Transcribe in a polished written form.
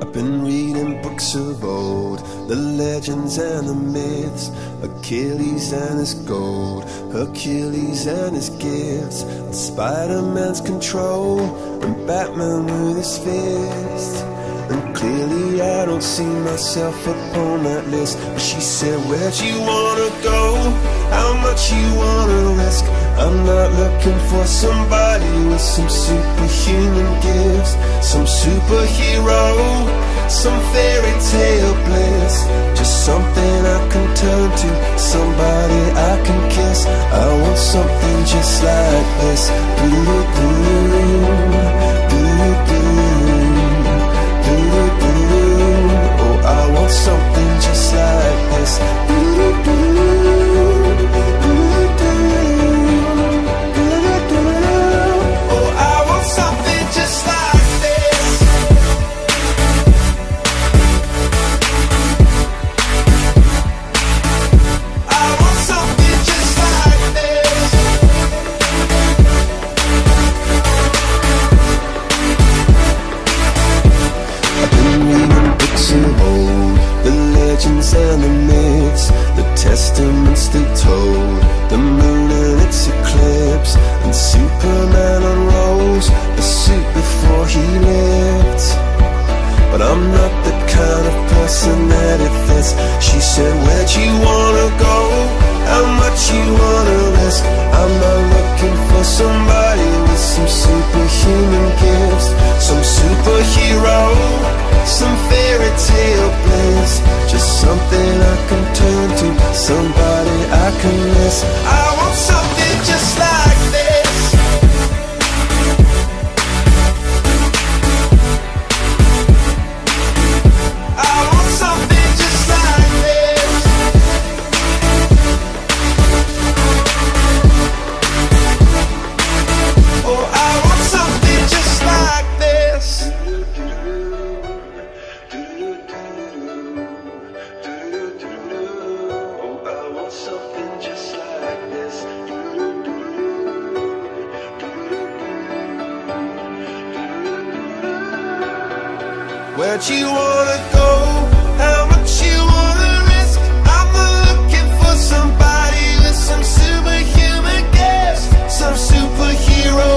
I've been reading books of old, the legends and the myths, Achilles and his gold, Hercules and his gifts, and Spider-Man's control, and Batman with his fist. And clearly I don't see myself upon that list. But she said, where'd you wanna go? How much you wanna risk? I'm not looking for somebody with some superhuman gifts, some superhero, some fairy tale bliss. Just something I can turn to, somebody I can kiss. I want something just like this. Oh, I want something just like this. Oh, I want something just like this. I want something just like this. I've been reading books of old, the legends and the myths, the testaments they told, the moon and its eclipse, and Superman unrolls a suit before he lived. But I'm not the kind of person that it fits. She said, where'd you wanna go? How much you wanna risk? I'm not looking for somebody with some superhuman gifts, some superhero, some fairy tale bliss. Just something I can turn to, somebody I can miss. I want something just like this. I want something just like this. Oh, I want something just like this. Oh, I want something just like this. Where'd you wanna go? How much you wanna risk? I'm not looking for somebody with some superhuman gifts, some superhero,